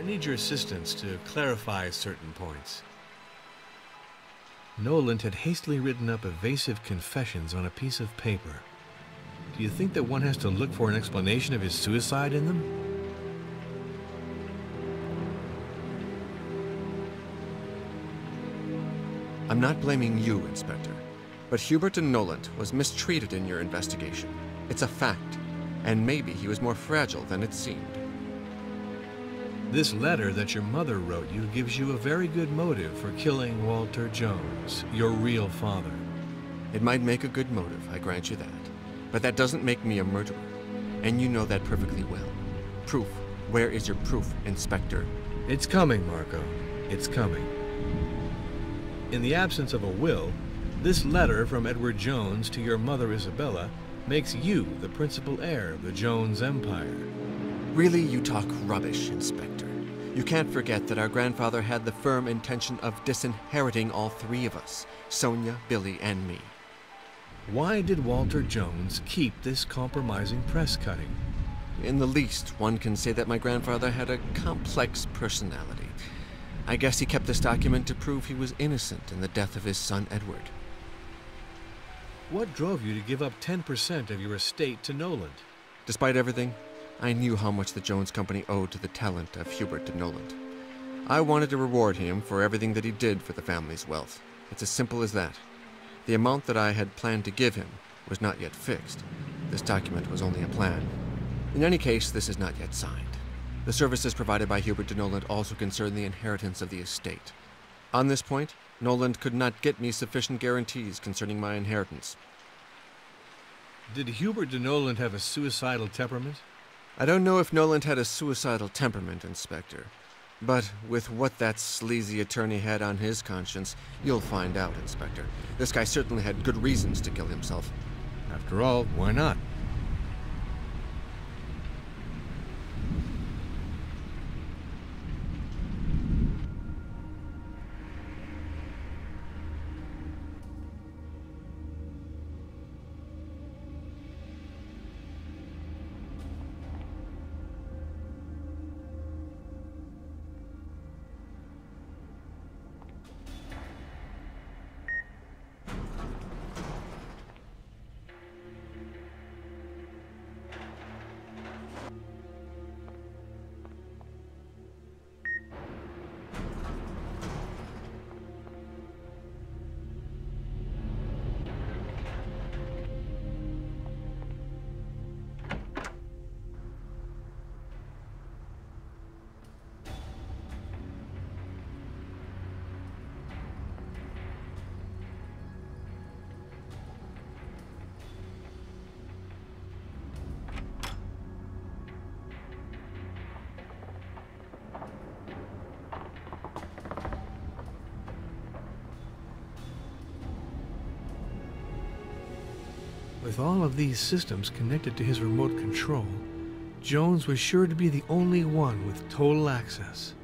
need your assistance to clarify certain points. Noland had hastily written up evasive confessions on a piece of paper. Do you think that one has to look for an explanation of his suicide in them? I'm not blaming you, Inspector, but Hubert de Noland was mistreated in your investigation. It's a fact, and maybe he was more fragile than it seemed. This letter that your mother wrote you gives you a very good motive for killing Walter Jones, your real father. It might make a good motive, I grant you that. But that doesn't make me a murderer, and you know that perfectly well. Proof. Where is your proof, Inspector? It's coming, Marco. It's coming. In the absence of a will, this letter from Edward Jones to your mother Isabella makes you the principal heir of the Jones Empire. Really, you talk rubbish, Inspector. You can't forget that our grandfather had the firm intention of disinheriting all three of us, Sonia, Billy, and me. Why did Walter Jones keep this compromising press cutting? In the least, one can say that my grandfather had a complex personality. I guess he kept this document to prove he was innocent in the death of his son Edward. What drove you to give up 10% of your estate to Noland? Despite everything, I knew how much the Jones Company owed to the talent of Hubert de Noland. I wanted to reward him for everything that he did for the family's wealth. It's as simple as that. The amount that I had planned to give him was not yet fixed. This document was only a plan. In any case, this is not yet signed. The services provided by Hubert de Noland also concern the inheritance of the estate. On this point, Noland could not get me sufficient guarantees concerning my inheritance. Did Hubert de Noland have a suicidal temperament? I don't know if Noland had a suicidal temperament, Inspector. But with what that sleazy attorney had on his conscience, you'll find out, Inspector. This guy certainly had good reasons to kill himself. After all, why not? With all of these systems connected to his remote control, Jones was sure to be the only one with total access.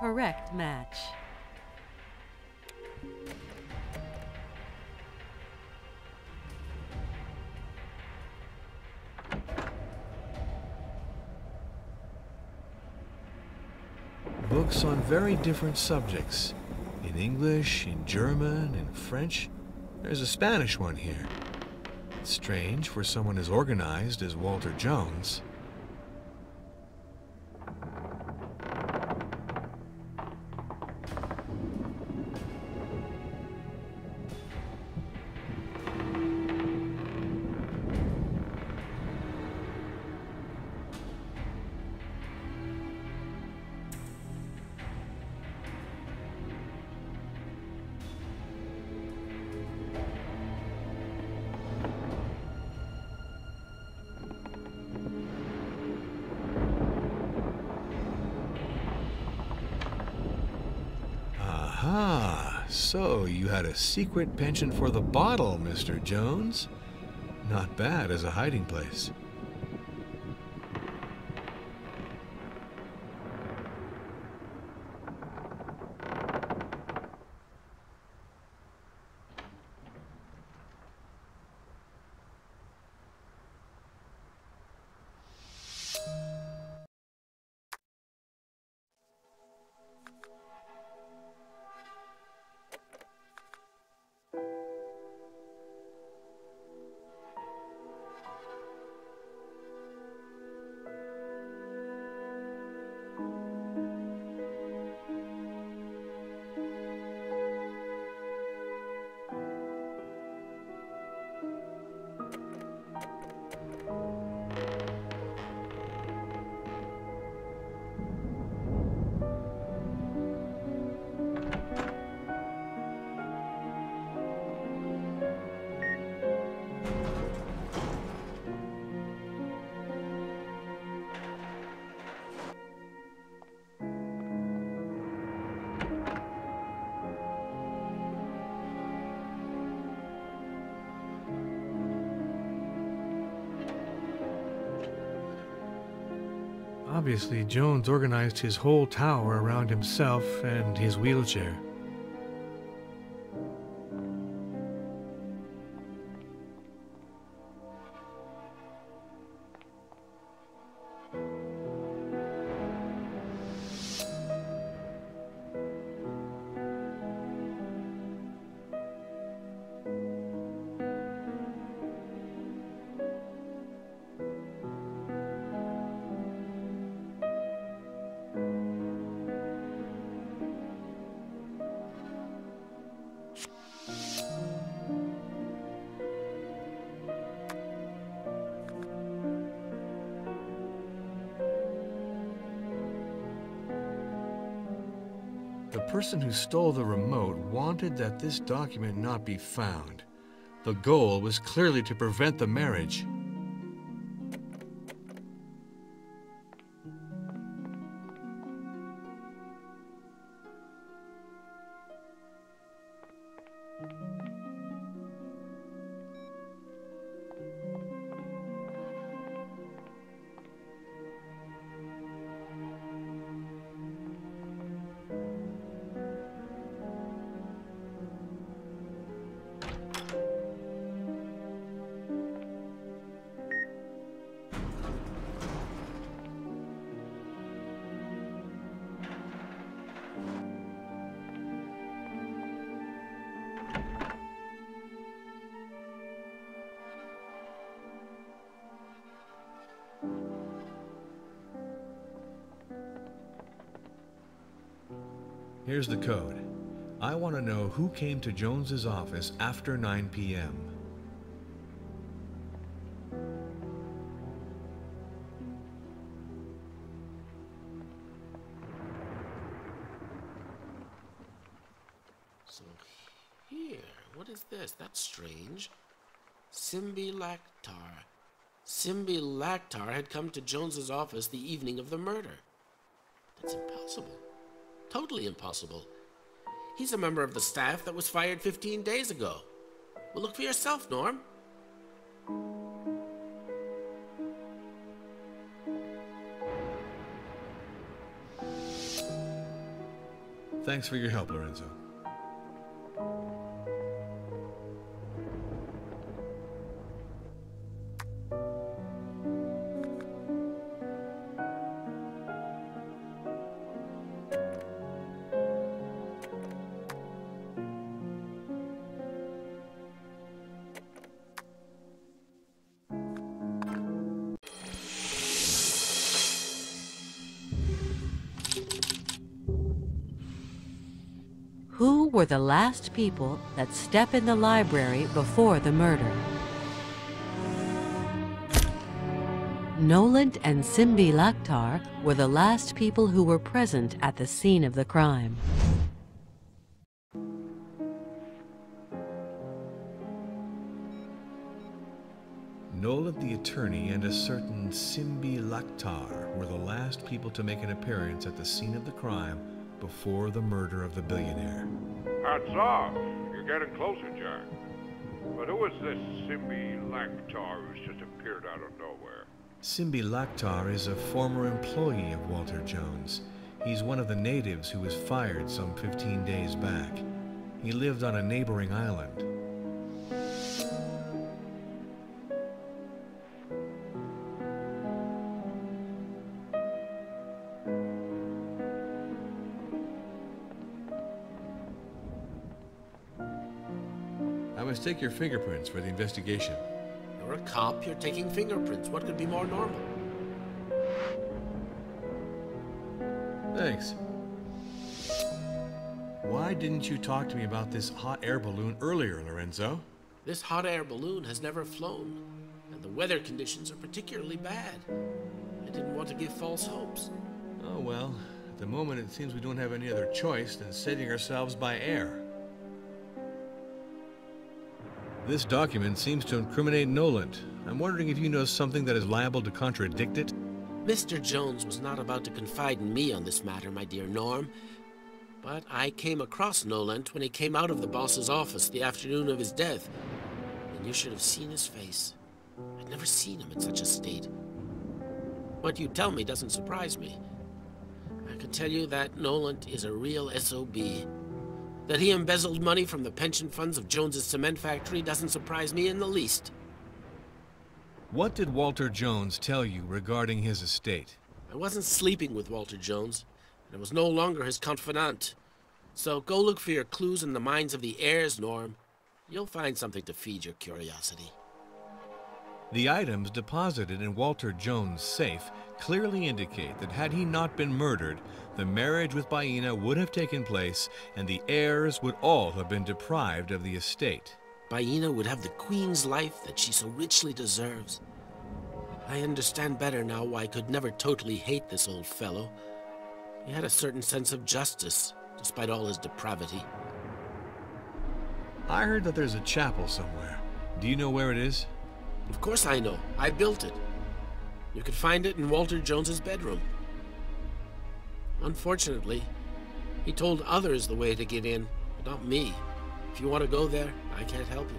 Correct match. Books on very different subjects. In English, in German, in French. There's a Spanish one here. It's strange for someone as organized as Walter Jones. So, you had a secret penchant for the bottle, Mr. Jones. Not bad as a hiding place. Obviously, Jones organized his whole tower around himself and his wheelchair. The person who stole the remote wanted that this document not be found. The goal was clearly to prevent the marriage. Here's the code. I want to know who came to Jones's office after 9 p.m. So here, what is this? That's strange. Simbi Lactar. Simbi Lactar had come to Jones's office the evening of the murder. That's impossible. Totally impossible. He's a member of the staff that was fired 15 days ago. Well, look for yourself, Norm. Thanks for your help, Lorenzo. Who were the last people that step in the library before the murder? Noland and Simbi Lactar were the last people who were present at the scene of the crime. Noland the attorney and a certain Simbi Lactar were the last people to make an appearance at the scene of the crime before the murder of the billionaire. At That's off. You're getting closer, Jack. But who is this Simbi Laktar who's just appeared out of nowhere? Simbi Laktar is a former employee of Walter Jones. He's one of the natives who was fired some 15 days back. He lived on a neighboring island. I must take your fingerprints for the investigation. You're a cop, you're taking fingerprints. What could be more normal? Thanks. Why didn't you talk to me about this hot air balloon earlier, Lorenzo? This hot air balloon has never flown, and the weather conditions are particularly bad. I didn't want to give false hopes. Oh well, at the moment it seems we don't have any other choice than saving ourselves by air. This document seems to incriminate Noland. I'm wondering if you know something that is liable to contradict it? Mr. Jones was not about to confide in me on this matter, my dear Norm. But I came across Noland when he came out of the boss's office the afternoon of his death. And you should have seen his face. I'd never seen him in such a state. What you tell me doesn't surprise me. I can tell you that Noland is a real SOB. That he embezzled money from the pension funds of Jones's cement factory doesn't surprise me in the least. What did Walter Jones tell you regarding his estate? I wasn't sleeping with Walter Jones, and I was no longer his confidant. So go look for your clues in the minds of the heirs, Norm. You'll find something to feed your curiosity. The items deposited in Walter Jones' safe clearly indicate that had he not been murdered, the marriage with Baina would have taken place and the heirs would all have been deprived of the estate. Baina would have the queen's life that she so richly deserves. I understand better now why I could never totally hate this old fellow. He had a certain sense of justice, despite all his depravity. I heard that there's a chapel somewhere. Do you know where it is? Of course I know. I built it. You could find it in Walter Jones's bedroom. Unfortunately, he told others the way to get in, but not me. If you want to go there, I can't help you.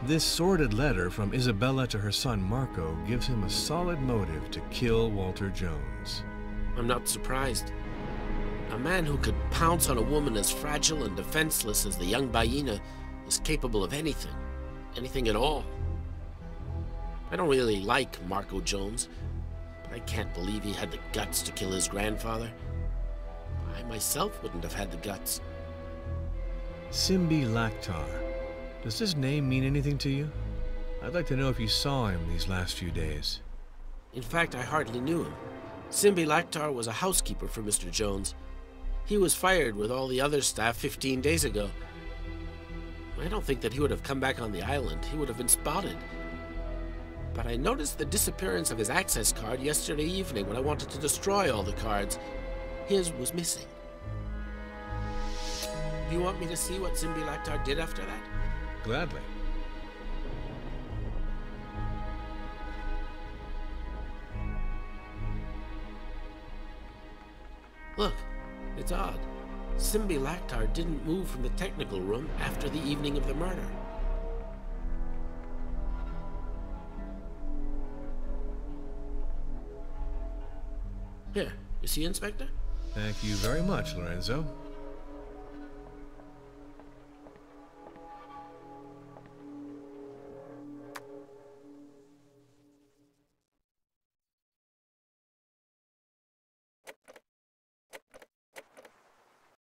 This sordid letter from Isabella to her son Marco gives him a solid motive to kill Walter Jones. I'm not surprised. A man who could pounce on a woman as fragile and defenseless as the young Baina is capable of anything. Anything at all. I don't really like Marco Jones, but I can't believe he had the guts to kill his grandfather. I myself wouldn't have had the guts. Simbi Laktar. Does this name mean anything to you? I'd like to know if you saw him these last few days. In fact, I hardly knew him. Simbi Laktar was a housekeeper for Mr. Jones. He was fired with all the other staff 15 days ago. I don't think that he would have come back on the island. He would have been spotted. But I noticed the disappearance of his access card yesterday evening when I wanted to destroy all the cards. His was missing. Do you want me to see what Simbi Laktar did after that? Gladly. Look, it's odd. Simbi Laktar didn't move from the technical room after the evening of the murder. Here, you see, Inspector? Thank you very much, Lorenzo.